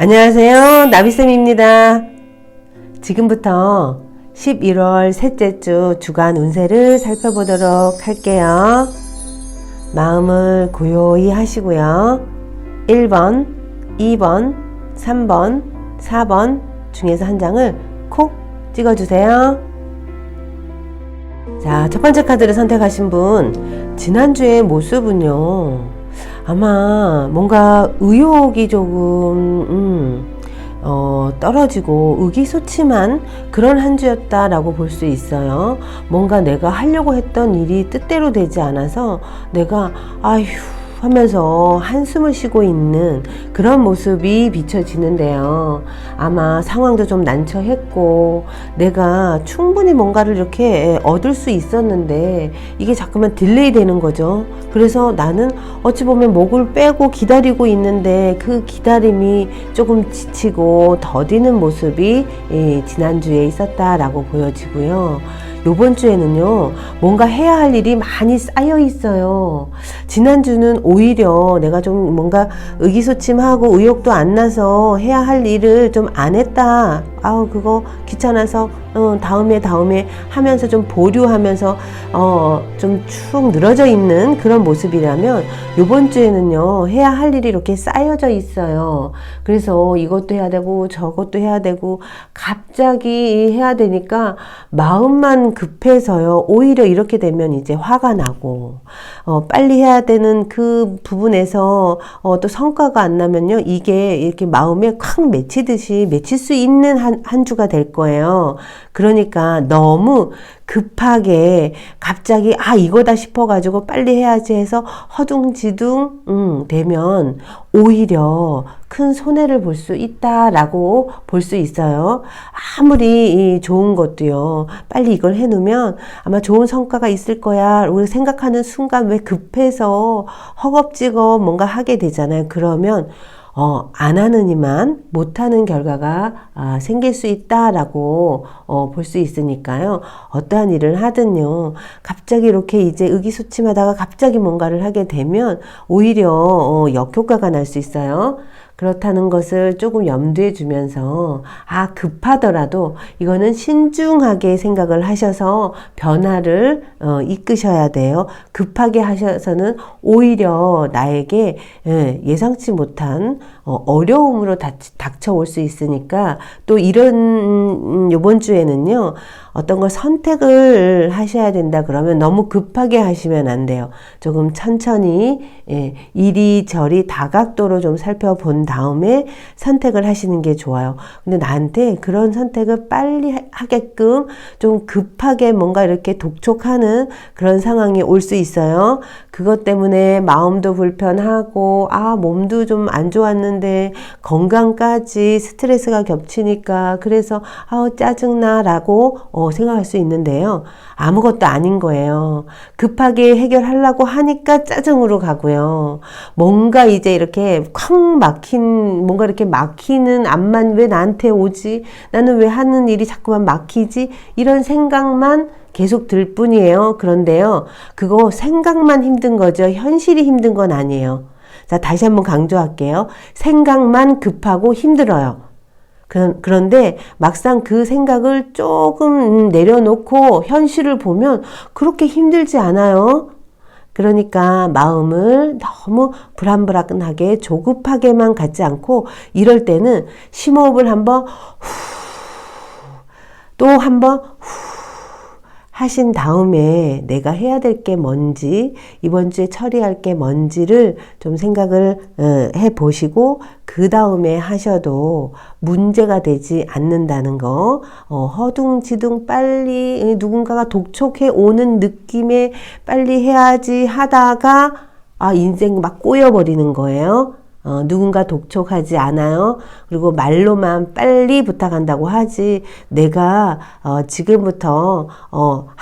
안녕하세요. 나비쌤입니다. 지금부터 11월 셋째 주 주간 운세를 살펴보도록 할게요. 마음을 고요히 하시고요. 1번, 2번, 3번, 4번 중에서 한 장을 콕 찍어주세요. 자, 첫 번째 카드를 선택하신 분, 지난주의 모습은요, 아마 뭔가 의욕이 조금 떨어지고 의기소침한 그런 한 주였다라고 볼 수 있어요. 뭔가 내가 하려고 했던 일이 뜻대로 되지 않아서 내가 아휴 하면서 한숨을 쉬고 있는 그런 모습이 비춰지는데요. 아마 상황도 좀 난처했고 내가 충분히 뭔가를 이렇게 얻을 수 있었는데 이게 자꾸만 딜레이 되는 거죠. 그래서 나는 어찌 보면 목을 빼고 기다리고 있는데 그 기다림이 조금 지치고 더디는 모습이 지난주에 있었다라고 보여지고요. 요번 주에는요, 뭔가 해야 할 일이 많이 쌓여 있어요. 지난주는 오히려 내가 좀 뭔가 의기소침하고 의욕도 안 나서 해야 할 일을 좀 안 했다. 아우, 그거 귀찮아서, 다음에 하면서 좀 보류하면서, 좀 축 늘어져 있는 그런 모습이라면, 요번 주에는요, 해야 할 일이 이렇게 쌓여져 있어요. 그래서 이것도 해야 되고, 저것도 해야 되고, 갑자기 해야 되니까, 마음만 급해서요, 오히려 이렇게 되면 이제 화가 나고, 빨리 해야 되는 그 부분에서, 또 성과가 안 나면요, 이게 이렇게 마음에 콱 맺힐 수 있는 한 주가 될 거예요. 그러니까 너무 급하게 갑자기 이거다 싶어가지고 빨리 해야지 해서 허둥지둥 되면 오히려 큰 손해를 볼 수 있다라고 볼 수 있어요. 아무리 좋은 것도요. 빨리 이걸 해놓으면 아마 좋은 성과가 있을 거야. 우리 생각하는 순간 왜 급해서 허겁지겁 뭔가 하게 되잖아요. 그러면 안 하느니만 못하는 결과가 생길 수 있다라고 볼 수 있으니까요. 어떠한 일을 하든요. 갑자기 이렇게 이제 의기소침하다가 갑자기 뭔가를 하게 되면 오히려 역효과가 날 수 있어요. 그렇다는 것을 조금 염두에 두면서 급하더라도 이거는 신중하게 생각을 하셔서 변화를 이끄셔야 돼요. 급하게 하셔서는 오히려 나에게 예상치 못한 어려움으로 닥쳐올 수 있으니까 또 이런 요번 주에는요. 어떤 걸 선택을 하셔야 된다 그러면 너무 급하게 하시면 안 돼요. 조금 천천히 이리저리 다각도로 좀 살펴본 다음에 선택을 하시는 게 좋아요. 근데 나한테 그런 선택을 빨리 하게끔 좀 급하게 뭔가 이렇게 독촉하는 그런 상황이 올 수 있어요. 그것 때문에 마음도 불편하고 몸도 좀 안 좋았는데 건강까지 스트레스가 겹치니까 그래서 짜증나 라고 생각할 수 있는데요. 아무것도 아닌 거예요. 급하게 해결하려고 하니까 짜증으로 가고요. 뭔가 이제 이렇게 뭔가 이렇게 막히는 암만 왜 나한테 오지? 나는 왜 하는 일이 자꾸만 막히지? 이런 생각만 계속 들 뿐이에요. 그런데요, 그거 생각만 힘든 거죠. 현실이 힘든 건 아니에요. 자, 다시 한번 강조할게요. 생각만 급하고 힘들어요. 그런데 막상 그 생각을 조금 내려놓고 현실을 보면 그렇게 힘들지 않아요. 그러니까 마음을 너무 불안불안하게 조급하게만 갖지 않고 이럴 때는 심호흡을 한번 또 한번 하신 다음에 내가 해야 될 게 뭔지, 이번 주에 처리할 게 뭔지를 좀 생각을 해 보시고 그 다음에 하셔도 문제가 되지 않는다는 거. 허둥지둥 빨리 누군가가 독촉해 오는 느낌에 빨리 해야지 하다가 인생 막 꼬여버리는 거예요. 누군가 독촉하지 않아요. 그리고 말로만 빨리 부탁한다고 하지 내가 지금부터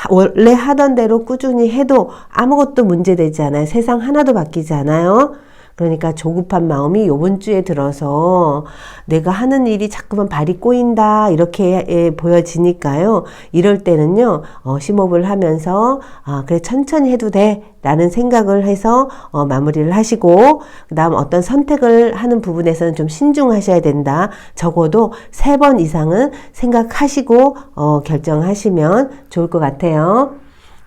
원래 하던 대로 꾸준히 해도 아무것도 문제되지 않아요. 세상 하나도 바뀌지 않아요. 그러니까 조급한 마음이 요번 주에 들어서 내가 하는 일이 자꾸만 발이 꼬인다 이렇게 보여지니까요. 이럴 때는요. 심호흡을 하면서 그래 천천히 해도 돼 라는 생각을 해서 마무리를 하시고, 그 다음 어떤 선택을 하는 부분에서는 좀 신중하셔야 된다. 적어도 3번 이상은 생각하시고 결정하시면 좋을 것 같아요.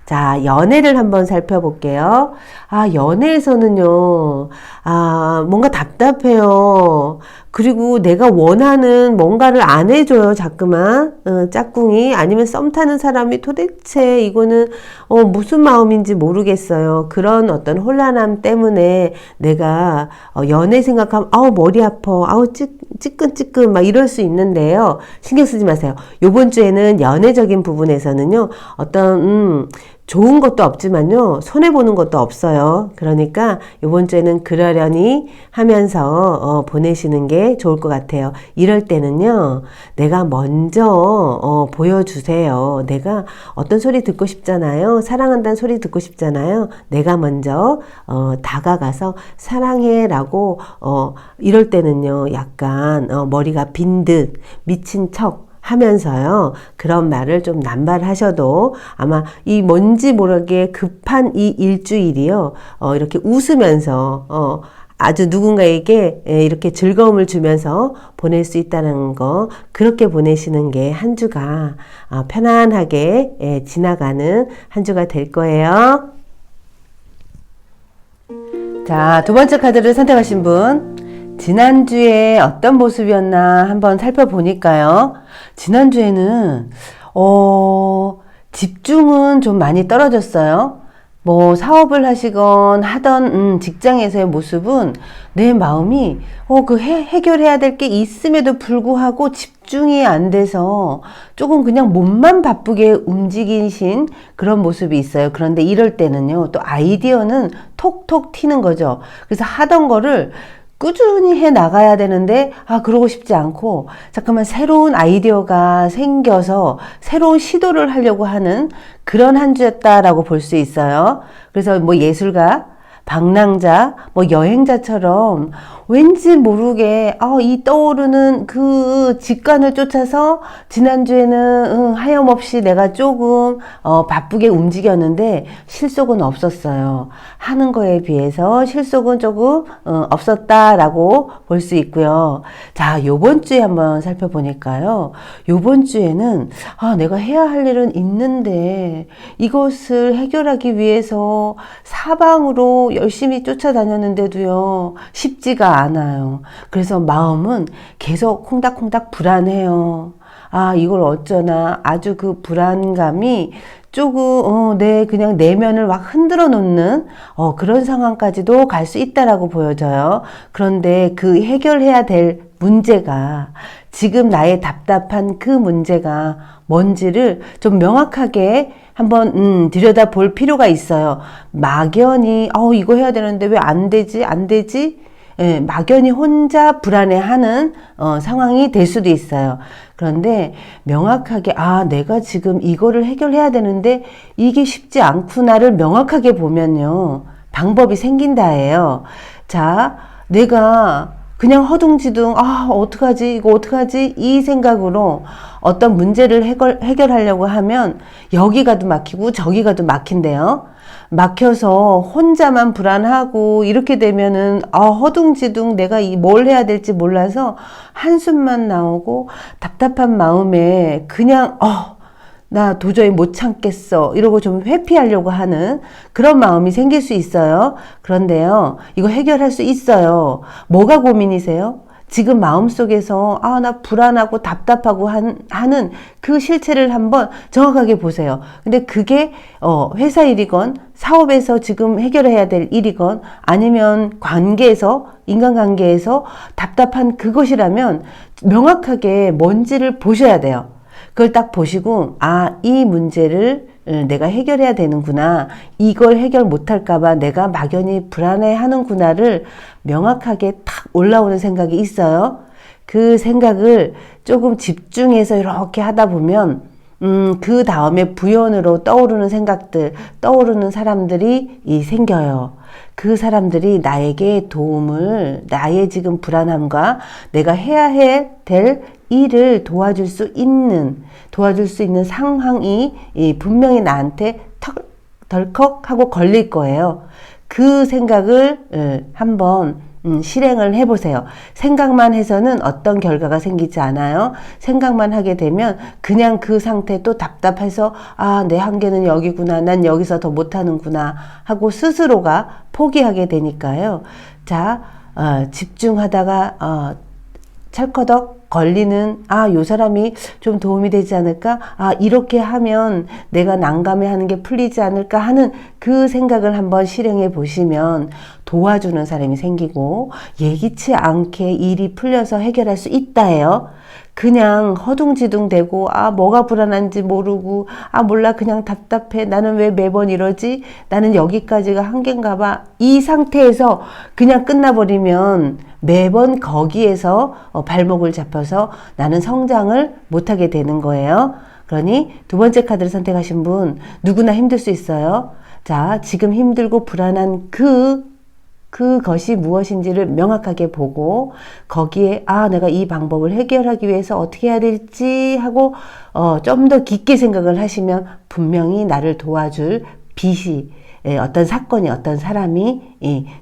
자, 연애를 한번 살펴볼게요. 연애에서는요, 뭔가 답답해요. 그리고 내가 원하는 뭔가를 안 해줘요, 자꾸만. 짝꿍이. 아니면 썸 타는 사람이 도대체 이거는, 무슨 마음인지 모르겠어요. 그런 어떤 혼란함 때문에 내가, 연애 생각하면, 머리 아파. 찌끈찌끈, 막 이럴 수 있는데요. 신경 쓰지 마세요. 요번 주에는 연애적인 부분에서는요, 어떤, 좋은 것도 없지만요, 손해보는 것도 없어요. 그러니까 이번 주에는 그러려니 하면서 보내시는 게 좋을 것 같아요. 이럴 때는요, 내가 먼저 보여주세요. 내가 어떤 소리 듣고 싶잖아요. 사랑한다는 소리 듣고 싶잖아요. 내가 먼저 다가가서 사랑해 라고 이럴 때는요, 약간 머리가 빈 듯 미친 척 하면서요, 그런 말을 좀 남발하셔도 아마 이 뭔지 모르게 급한 이 일주일이요, 이렇게 웃으면서, 아주 누군가에게 이렇게 즐거움을 주면서 보낼 수 있다는 거, 그렇게 보내시는 게 한 주가 편안하게 지나가는 한 주가 될 거예요. 자, 두 번째 카드를 선택하신 분. 지난주에 어떤 모습이었나 한번 살펴보니까요. 지난주에는 집중은 좀 많이 떨어졌어요. 뭐 사업을 하시건 하던 직장에서의 모습은 내 마음이 해결해야 될 게 있음에도 불구하고 집중이 안 돼서 조금 그냥 몸만 바쁘게 움직이신 그런 모습이 있어요. 그런데 이럴 때는요, 또 아이디어는 톡톡 튀는 거죠. 그래서 하던 거를 꾸준히 해 나가야 되는데 그러고 싶지 않고 잠깐만 새로운 아이디어가 생겨서 새로운 시도를 하려고 하는 그런 한 주였다라고 볼 수 있어요. 그래서 뭐 예술가, 방랑자, 뭐 여행자처럼 왠지 모르게 이 떠오르는 그 직관을 쫓아서 지난주에는 하염없이 내가 조금 바쁘게 움직였는데 실속은 없었어요. 하는 거에 비해서 실속은 조금 없었다라고 볼 수 있고요. 자, 요번 주에 한번 살펴보니까요. 요번 주에는 내가 해야 할 일은 있는데 이것을 해결하기 위해서 사방으로 열심히 쫓아다녔는데도요, 쉽지가 않아요. 그래서 마음은 계속 콩닥콩닥 불안해요. 이걸 어쩌나. 아주 그 불안감이 조금 그냥 내면을 막 흔들어 놓는 그런 상황까지도 갈 수 있다라고 보여져요. 그런데 그 해결해야 될 문제가, 지금 나의 답답한 그 문제가 뭔지를 좀 명확하게 한번 들여다 볼 필요가 있어요. 막연히 이거 해야 되는데 왜 안 되지? 예, 막연히 혼자 불안해하는 상황이 될 수도 있어요. 그런데 명확하게 내가 지금 이거를 해결해야 되는데 이게 쉽지 않구나를 명확하게 보면요, 방법이 생긴다예요. 자, 내가 그냥 허둥지둥 어떡하지 이거 어떡하지 이 생각으로 어떤 문제를 해결하려고 하면 여기 가도 막히고 저기 가도 막힌대요. 막혀서 혼자만 불안하고 이렇게 되면은 허둥지둥 내가 뭘 해야 될지 몰라서 한숨만 나오고 답답한 마음에 그냥 나 도저히 못 참겠어 이러고 좀 회피하려고 하는 그런 마음이 생길 수 있어요. 그런데요, 이거 해결할 수 있어요. 뭐가 고민이세요? 지금 마음속에서 나 불안하고 답답하고 하는 그 실체를 한번 정확하게 보세요. 근데 그게 회사 일이건 사업에서 지금 해결해야 될 일이건 아니면 관계에서, 인간관계에서 답답한 그것이라면 명확하게 뭔지를 보셔야 돼요. 그걸 딱 보시고 이 문제를 내가 해결해야 되는구나, 이걸 해결 못할까봐 내가 막연히 불안해하는구나를 명확하게 탁 올라오는 생각이 있어요. 그 생각을 조금 집중해서 이렇게 하다 보면 그 다음에 부연으로 떠오르는 생각들, 떠오르는 사람들이 생겨요. 그 사람들이 나에게 도움을, 나의 지금 불안함과 내가 해야 될 일을 도와줄 수 있는 상황이 분명히 나한테 덜컥 하고 걸릴 거예요. 그 생각을 한번 실행을 해보세요. 생각만 해서는 어떤 결과가 생기지 않아요. 생각만 하게 되면 그냥 그 상태 또 답답해서 내 한계는 여기구나. 난 여기서 더 못하는구나 하고 스스로가 포기하게 되니까요. 자, 집중하다가 찰커덕 걸리는 요 사람이 좀 도움이 되지 않을까? 이렇게 하면 내가 난감해하는 게 풀리지 않을까 하는 그 생각을 한번 실행해 보시면 도와주는 사람이 생기고 예기치 않게 일이 풀려서 해결할 수 있다예요. 그냥 허둥지둥 대고 뭐가 불안한지 모르고 몰라 그냥 답답해 나는 왜 매번 이러지 나는 여기까지가 한계인가 봐 이 상태에서 그냥 끝나버리면 매번 거기에서 발목을 잡혀서 나는 성장을 못하게 되는 거예요. 그러니 두 번째 카드를 선택하신 분 누구나 힘들 수 있어요. 자, 지금 힘들고 불안한 그것이 무엇인지를 명확하게 보고 거기에 내가 이 방법을 해결하기 위해서 어떻게 해야 될지 하고 좀 더 깊게 생각을 하시면 분명히 나를 도와줄 빛이 어떤 사건이 어떤 사람이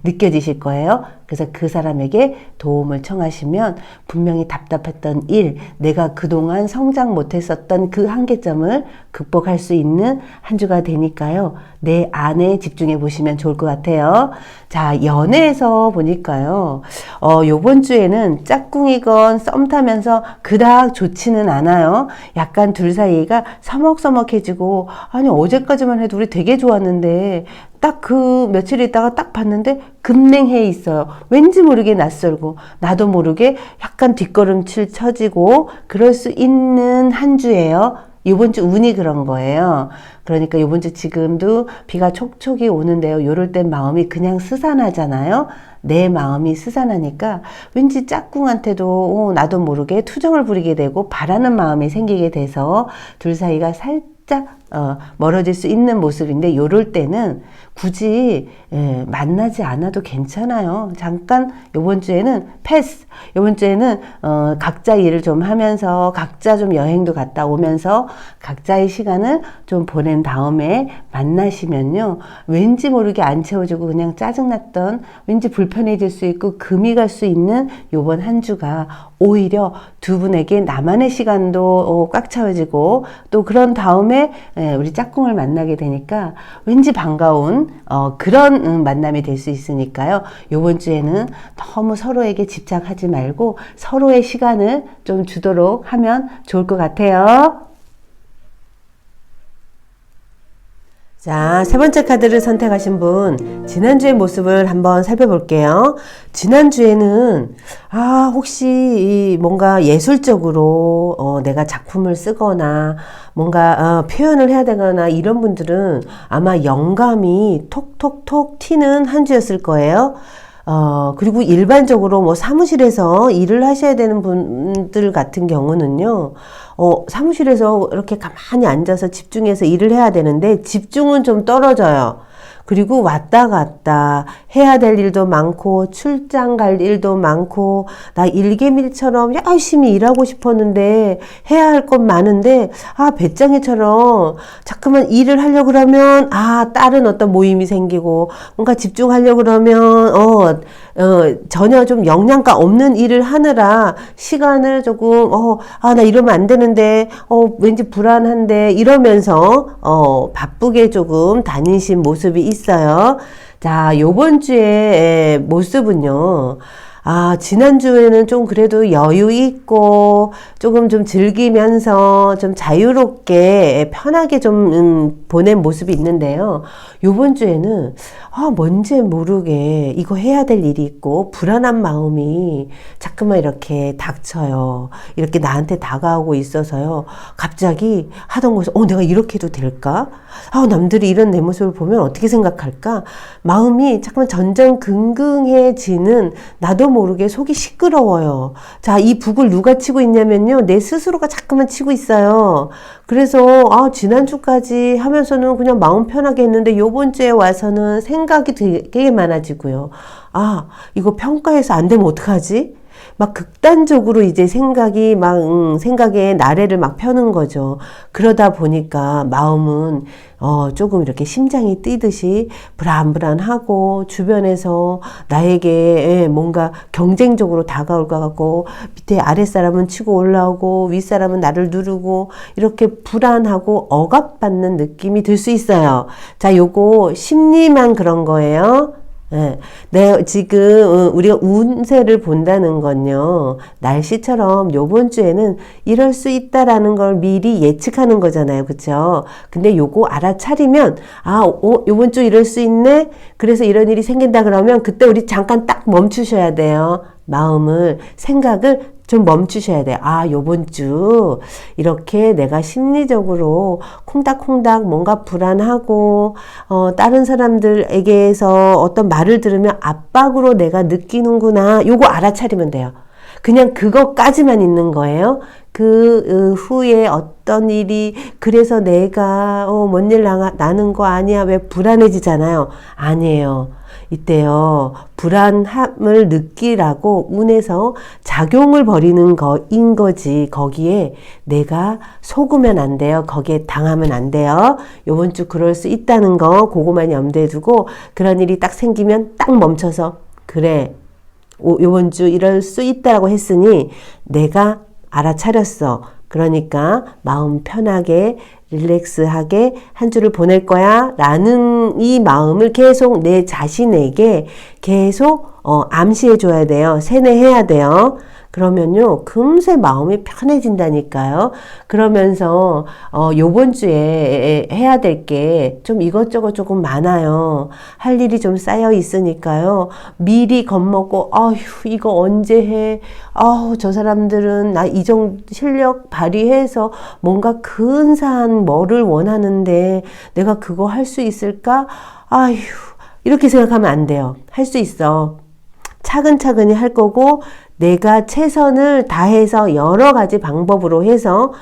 느껴지실 거예요. 그래서 그 사람에게 도움을 청하시면 분명히 답답했던 일, 내가 그동안 성장 못했었던 그 한계점을 극복할 수 있는 한 주가 되니까요. 내 안에 집중해 보시면 좋을 것 같아요. 자, 연애에서 보니까요. 요번 주에는 짝꿍이건 썸 타면서 그닥 좋지는 않아요. 약간 둘 사이가 서먹서먹해지고 아니 어제까지만 해도 우리 되게 좋았는데 딱 그 며칠 있다가 딱 봤는데 급냉해 있어요. 왠지 모르게 낯설고 나도 모르게 약간 뒷걸음질 쳐지고 그럴 수 있는 한 주예요. 이번 주 운이 그런 거예요. 그러니까 이번 주 지금도 비가 촉촉이 오는데요. 요럴 땐 마음이 그냥 스산하잖아요. 내 마음이 스산하니까 왠지 짝꿍한테도 나도 모르게 투정을 부리게 되고 바라는 마음이 생기게 돼서 둘 사이가 살짝 멀어질 수 있는 모습인데 요럴 때는 굳이 만나지 않아도 괜찮아요. 잠깐 요번 주에는 패스. 요번 주에는 각자 일을 좀 하면서 각자 좀 여행도 갔다 오면서 각자의 시간을 좀 보낸 다음에 만나시면요. 왠지 모르게 안 채워지고 그냥 짜증났던 왠지 불편해질 수 있고 금이 갈 수 있는 요번 한 주가 오히려 두 분에게 나만의 시간도 꽉 채워지고 또 그런 다음에 우리 짝꿍을 만나게 되니까 왠지 반가운 그런 만남이 될 수 있으니까요. 요번 주에는 너무 서로에게 집착하지 말고 서로의 시간을 좀 주도록 하면 좋을 것 같아요. 자, 세 번째 카드를 선택하신 분, 지난주의 모습을 한번 살펴볼게요. 지난주에는, 혹시 뭔가 예술적으로, 내가 작품을 쓰거나, 뭔가, 표현을 해야 되거나, 이런 분들은 아마 영감이 톡톡톡 튀는 한 주였을 거예요. 그리고 일반적으로 뭐 사무실에서 일을 하셔야 되는 분들 같은 경우는요, 사무실에서 이렇게 가만히 앉아서 집중해서 일을 해야 되는데 집중은 좀 떨어져요. 그리고 왔다 갔다 해야 될 일도 많고 출장 갈 일도 많고 나 일개밀처럼 열심히 일하고 싶었는데 해야 할 것 많은데 배짱이처럼 자꾸만 일을 하려고 그러면 다른 어떤 모임이 생기고 뭔가 집중하려고 그러면 전혀 좀 영양가 없는 일을 하느라 시간을 조금 나 이러면 안 되는데 왠지 불안한데 이러면서 바쁘게 조금 다니신 모습이 있어요. 자, 요번 주의 모습은요. 지난주에는 좀 그래도 여유 있고 조금 좀 즐기면서 좀 자유롭게 편하게 좀 보낸 모습이 있는데요. 요번 주에는 뭔지 모르게 이거 해야 될 일이 있고 불안한 마음이 자꾸만 이렇게 닥쳐요. 이렇게 나한테 다가오고 있어서요. 갑자기 하던 곳에서 내가 이렇게 해도 될까? 남들이 이런 내 모습을 보면 어떻게 생각할까? 마음이 자꾸만 전전긍긍해지는 나도 나도 모르게 속이 시끄러워요. 자, 이 북을 누가 치고 있냐면요. 내 스스로가 자꾸만 치고 있어요. 그래서 지난주까지 하면서는 그냥 마음 편하게 했는데 요번 주에 와서는 생각이 되게 많아지고요. 이거 평가해서 안 되면 어떡하지? 막 극단적으로 이제 생각에 나래를 막 펴는 거죠. 그러다 보니까 마음은 조금 이렇게 심장이 뛰듯이 불안불안하고 주변에서 나에게 뭔가 경쟁적으로 다가올 것 같고 밑에 아랫사람은 치고 올라오고 윗사람은 나를 누르고 이렇게 불안하고 억압받는 느낌이 들 수 있어요. 자, 요거 심리만 그런 거예요. 지금 우리가 운세를 본다는 건요, 날씨처럼 요번 주에는 이럴 수 있다라는 걸 미리 예측하는 거잖아요. 그쵸? 근데 요거 알아차리면 요번 주 이럴 수 있네? 그래서 이런 일이 생긴다 그러면 그때 우리 잠깐 딱 멈추셔야 돼요. 생각을 좀 멈추셔야 돼요. 요번 주 이렇게 내가 심리적으로 콩닥콩닥 뭔가 불안하고 다른 사람들에게서 어떤 말을 들으면 압박으로 내가 느끼는구나. 요거 알아차리면 돼요. 그냥 그것까지만 있는 거예요. 그 후에 어떤 일이 그래서 내가 뭔 일 나는 거 아니야. 왜 불안해지잖아요. 아니에요. 이때요, 불안함을 느끼라고 운에서 작용을 벌이는 거인 거지. 거기에 내가 속으면 안 돼요. 거기에 당하면 안 돼요. 요번 주 그럴 수 있다는 거, 그거만 염두에 두고, 그런 일이 딱 생기면 딱 멈춰서, 그래, 요번 주 이럴 수 있다라고 했으니, 내가 알아차렸어. 그러니까 마음 편하게 릴렉스하게 한 주를 보낼 거야 라는 이 마음을 계속 내 자신에게 계속 암시해 줘야 돼요. 세뇌해야 돼요. 그러면요, 금세 마음이 편해진다니까요. 그러면서 요번 주에 해야 될 게 좀 이것저것 조금 많아요. 할 일이 좀 쌓여 있으니까요. 미리 겁먹고 이거 언제 해? 저 사람들은 나 이 정도 실력 발휘해서 뭔가 근사한 뭐를 원하는데 내가 그거 할 수 있을까? 이렇게 생각하면 안 돼요. 할 수 있어. 차근차근히 할 거고, 내가 최선을 다해서 여러 가지 방법으로 해서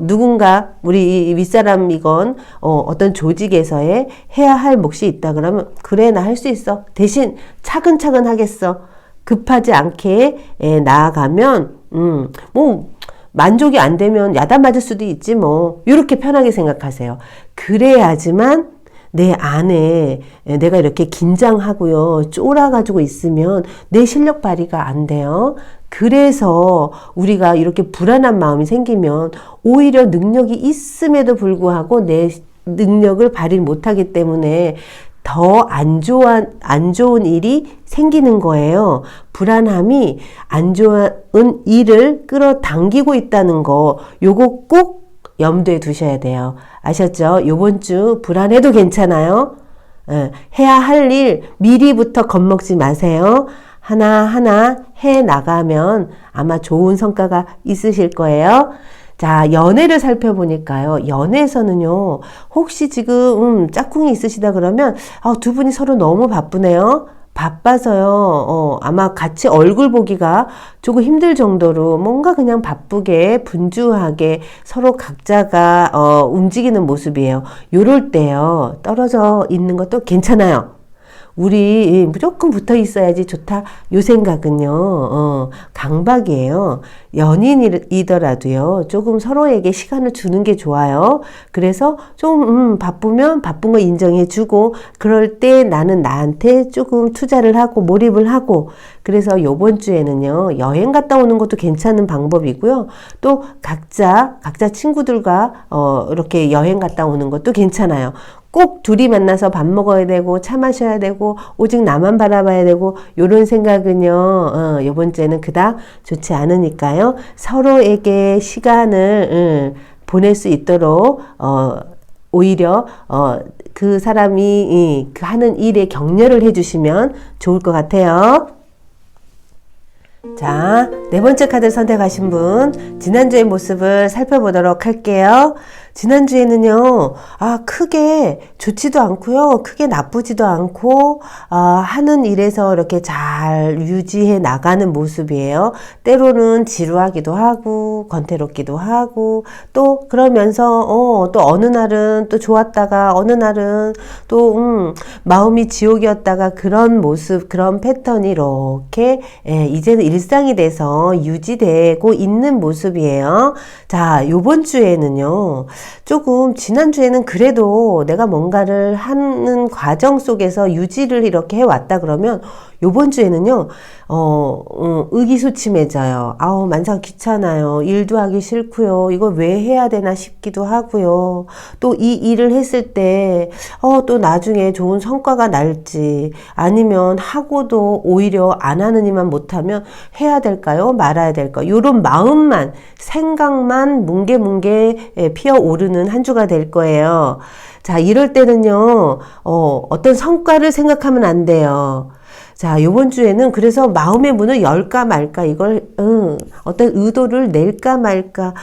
누군가 우리 윗사람이건 어떤 조직에서의 해야 할 몫이 있다 그러면 그래, 나 할 수 있어. 대신 차근차근 하겠어. 급하지 않게 나아가면 만족이 안 되면 야단 맞을 수도 있지 뭐. 이렇게 편하게 생각하세요. 그래야지만 내 안에 내가 이렇게 긴장하고요, 쫄아가지고 있으면 내 실력 발휘가 안 돼요. 그래서 우리가 이렇게 불안한 마음이 생기면 오히려 능력이 있음에도 불구하고 내 능력을 발휘 못하기 때문에 더 안 좋은 일이 생기는 거예요. 불안함이 안 좋은 일을 끌어당기고 있다는 거, 요거 꼭 염두에 두셔야 돼요. 아셨죠? 요번 주 불안해도 괜찮아요. 해야 할 일 미리부터 겁먹지 마세요. 하나하나 해 나가면 아마 좋은 성과가 있으실 거예요. 자, 연애를 살펴보니까요. 연애에서는요, 혹시 지금 짝꿍이 있으시다 그러면 두 분이 서로 너무 바쁘네요. 바빠서요, 아마 같이 얼굴 보기가 조금 힘들 정도로 뭔가 그냥 바쁘게 분주하게 서로 각자가 움직이는 모습이에요. 요럴 때요, 떨어져 있는 것도 괜찮아요. 우리 무조건 붙어 있어야지 좋다. 요 생각은요, 강박이에요. 연인이더라도요, 조금 서로에게 시간을 주는 게 좋아요. 그래서 좀, 바쁘면 바쁜 거 인정해주고, 그럴 때 나는 나한테 조금 투자를 하고, 몰입을 하고, 그래서 요번 주에는요, 여행 갔다 오는 것도 괜찮은 방법이고요. 또 각자 친구들과, 이렇게 여행 갔다 오는 것도 괜찮아요. 꼭 둘이 만나서 밥 먹어야 되고 차 마셔야 되고 오직 나만 바라봐야 되고 요런 생각은요, 요번 주에는 그닥 좋지 않으니까요. 서로에게 시간을 보낼 수 있도록 오히려 그 사람이 그 하는 일에 격려를 해주시면 좋을 것 같아요. 자, 네 번째 카드 선택하신 분, 지난주의 모습을 살펴보도록 할게요. 지난주에는요, 크게 좋지도 않고요, 크게 나쁘지도 않고, 하는 일에서 이렇게 잘 유지해 나가는 모습이에요. 때로는 지루하기도 하고, 건태롭기도 하고, 또 그러면서, 또 어느 날은 또 좋았다가, 어느 날은 또, 마음이 지옥이었다가 그런 모습, 그런 패턴이 이렇게, 이제는 일상이 돼서 유지되고 있는 모습이에요. 자, 요번 주에는요, 조금 지난주에는 그래도 내가 뭔가를 하는 과정 속에서 유지를 이렇게 해왔다 그러면 요번 주에는요, 의기소침해져요. 만상 귀찮아요. 일도 하기 싫고요. 이거 왜 해야 되나 싶기도 하고요. 또 이 일을 했을 때, 또 나중에 좋은 성과가 날지, 아니면 하고도 오히려 안 하느니만 못하면 해야 될까요? 말아야 될까요? 요런 마음만, 생각만 뭉게뭉게 피어오르는 한 주가 될 거예요. 자, 이럴 때는요, 어떤 성과를 생각하면 안 돼요. 자, 요번 주에는 그래서 마음의 문을 열까 말까, 이걸, 어떤 의도를 낼까 말까,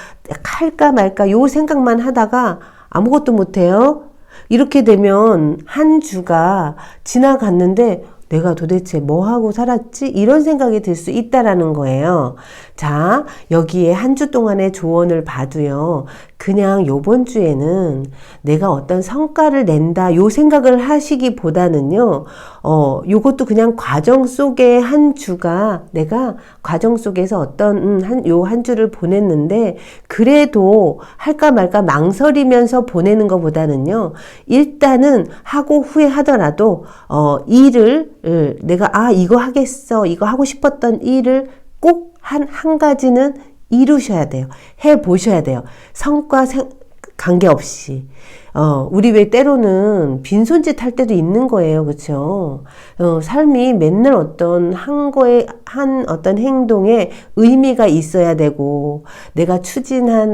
할까 말까, 요 생각만 하다가 아무것도 못해요. 이렇게 되면 한 주가 지나갔는데 내가 도대체 뭐 하고 살았지? 이런 생각이 들 수 있다라는 거예요. 자, 여기에 한 주 동안의 조언을 봐도요. 그냥 요번 주에는 내가 어떤 성과를 낸다, 요 생각을 하시기보다는요, 요것도 그냥 과정 속의 한 주가 내가 과정 속에서 어떤, 요 한 주를 보냈는데, 그래도 할까 말까 망설이면서 보내는 것보다는요, 일단은 하고 후회하더라도, 일을, 내가, 이거 하겠어, 이거 하고 싶었던 일을 꼭 한 가지는 이루셔야 돼요. 해보셔야 돼요. 성과 관계없이. 우리 왜 때로는 빈손짓 할 때도 있는 거예요. 그쵸? 삶이 맨날 어떤 한 어떤 행동에 의미가 있어야 되고, 내가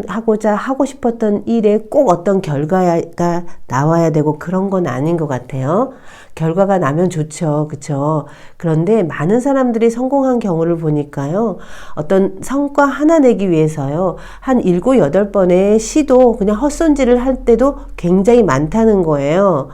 하고자 하고 싶었던 일에 꼭 어떤 결과가 나와야 되고, 그런 건 아닌 것 같아요. 결과가 나면 좋죠. 그쵸? 그런데 많은 사람들이 성공한 경우를 보니까요. 어떤 성과 하나 내기 위해서요. 한 7, 8번의 시도 그냥 헛손질을 할 때도 굉장히 많다는 거예요.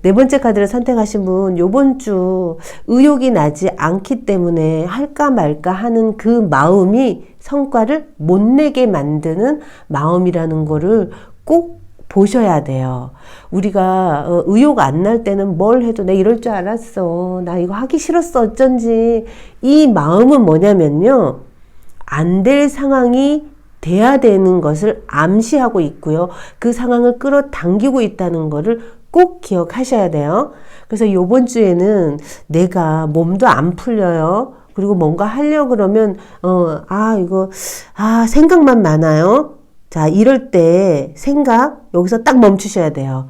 네 번째 카드를 선택하신 분, 요번 주 의욕이 나지 않기 때문에 할까 말까 하는 그 마음이 성과를 못 내게 만드는 마음이라는 거를 꼭 보셔야 돼요. 우리가 의욕 안 날 때는 뭘 해도 내 이럴 줄 알았어. 나 이거 하기 싫었어. 어쩐지. 이 마음은 뭐냐면요. 안 될 상황이 돼야 되는 것을 암시하고 있고요. 그 상황을 끌어당기고 있다는 것을 꼭 기억하셔야 돼요. 그래서 요번 주에는 내가 몸도 안 풀려요. 그리고 뭔가 하려고 그러면 생각만 많아요. 자, 이럴 때 여기서 딱 멈추셔야 돼요.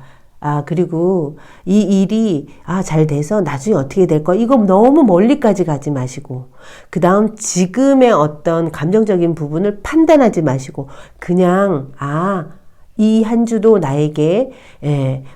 그리고 이 일이 잘 돼서 나중에 어떻게 될 거야. 이거 너무 멀리까지 가지 마시고, 그 다음 지금의 어떤 감정적인 부분을 판단하지 마시고, 그냥 이 한 주도 나에게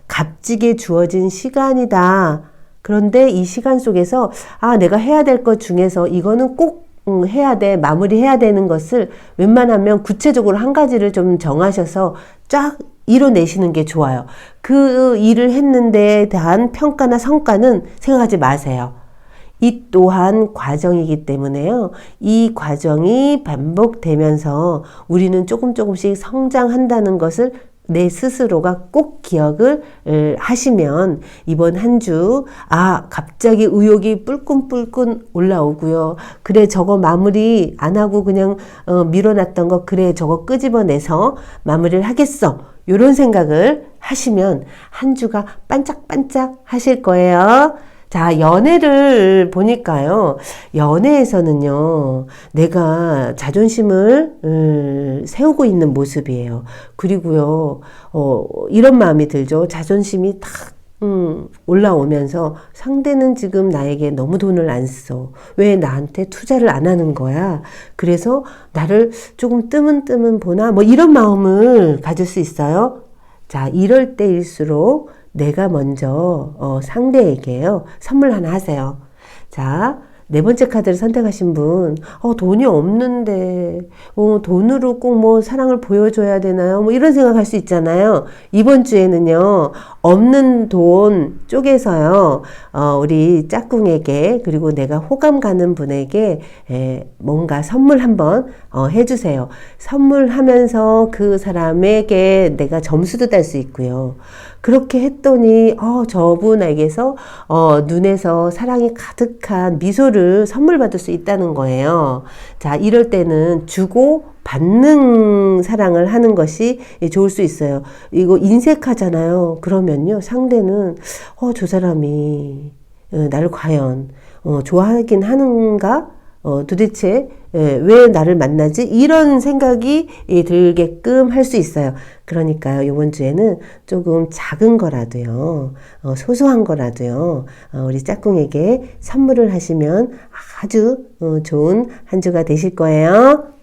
값지게 주어진 시간이다. 그런데 이 시간 속에서 내가 해야 될 것 중에서 이거는 꼭 해야 돼, 마무리해야 되는 것을 웬만하면 구체적으로 한 가지를 좀 정하셔서 쫙 이뤄내시는 게 좋아요. 그 일을 했는데 대한 평가나 성과는 생각하지 마세요. 이 또한 과정이기 때문에요. 이 과정이 반복되면서 우리는 조금씩 성장한다는 것을 내 스스로가 꼭 기억을 하시면 이번 한 주, 갑자기 의욕이 뿔끈뿔끈 올라오고요. 그래, 저거 마무리 안 하고 그냥 밀어놨던 거, 그래, 저거 끄집어내서 마무리를 하겠어. 요런 생각을 하시면 한 주가 반짝반짝 하실 거예요. 자, 연애를 보니까요. 연애에서는요. 내가 자존심을 세우고 있는 모습이에요. 그리고요. 이런 마음이 들죠. 자존심이 탁 올라오면서 상대는 지금 나에게 너무 돈을 안 써. 왜 나한테 투자를 안 하는 거야? 그래서 나를 조금 뜨문뜨문 보나? 뭐 이런 마음을 가질 수 있어요. 자, 이럴 때일수록 내가 먼저 상대에게요. 선물 하나 하세요. 자, 네 번째 카드를 선택하신 분, 돈이 없는데, 돈으로 꼭 뭐 사랑을 보여줘야 되나요? 뭐 이런 생각할 수 있잖아요. 이번 주에는요, 없는 돈 쪽에서요, 우리 짝꿍에게, 그리고 내가 호감 가는 분에게, 뭔가 선물 한번, 해주세요. 선물하면서 그 사람에게 내가 점수도 딸 수 있고요. 그렇게 했더니, 저분에게서, 눈에서 사랑이 가득한 미소를 선물 받을 수 있다는 거예요. 자, 이럴 때는 주고 받는 사랑을 하는 것이 좋을 수 있어요. 이거 인색하잖아요. 그러면요, 상대는, 저 사람이, 나를 과연, 좋아하긴 하는가? 도대체 왜 나를 만나지? 이런 생각이 들게끔 할 수 있어요. 그러니까요, 이번 주에는 조금 작은 거라도요, 소소한 거라도요, 우리 짝꿍에게 선물을 하시면 아주 좋은 한 주가 되실 거예요.